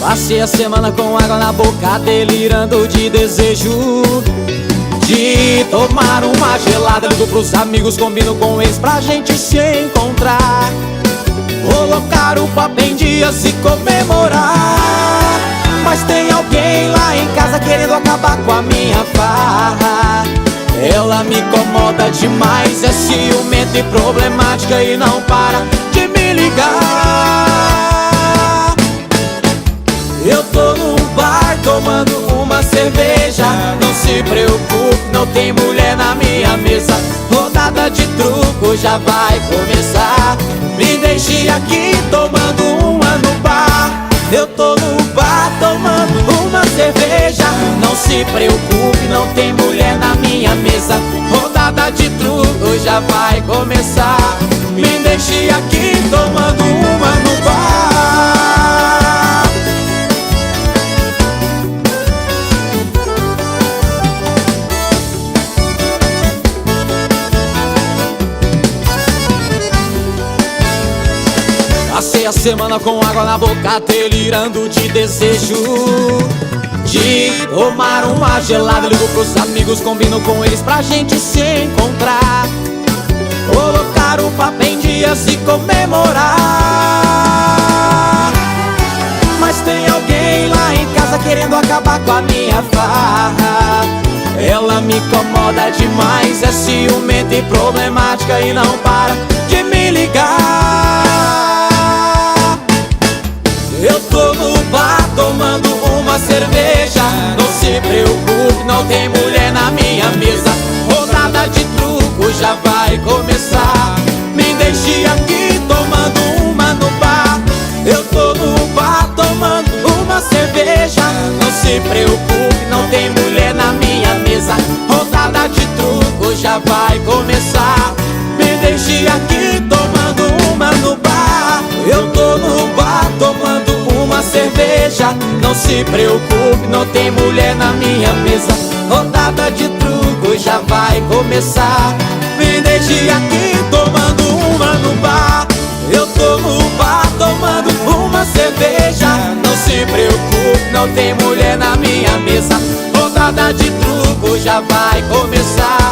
Passei a semana com água na boca, delirando de desejo de tomar uma gelada. Ligo pros amigos, combino com eles pra gente se encontrar, colocar o papo em dias e comemorar. Mas tem alguém lá em casa querendo acabar com a minha farra. Ela me incomoda demais, é ciumenta e problemática e não para de me ligar. Eu tô num bar tomando uma cerveja, não se preocupe, não tem mulher na minha mesa. Rodada de truco já vai começar, me deixe aqui tomando uma no bar. Eu tô no bar tomando uma cerveja, não se preocupe, não tem mulher na minha mesa. Rodada de truco já vai começar, me deixe aqui tomando uma no bar. Passei a semana com água na boca, delirando de desejo de tomar uma gelada. Ligo pros amigos, combino com eles pra gente se encontrar, colocar o papo em dias e comemorar. Mas tem alguém lá em casa querendo acabar com a minha farra. Ela me incomoda demais, é ciumenta e problemática e não para de me ligar. Eu tô no bar tomando uma cerveja, não se preocupe, não tem mulher na minha mesa. Rodada de truco já vai começar, me deixe aqui tomando uma no bar. Eu tô no bar tomando uma cerveja, não se preocupe, não tem mulher na minha mesa. Rodada de truco já vai começar, me deixe aqui tomando uma no bar. Eu tô no bar tomando uma cerveja, não se preocupe, não tem mulher na minha mesa. Rodada de truco já vai começar, me deixe aqui tomando uma no bar. Eu tô no bar tomando uma cerveja, não se preocupe, não tem mulher na minha mesa. Rodada de truco já vai começar,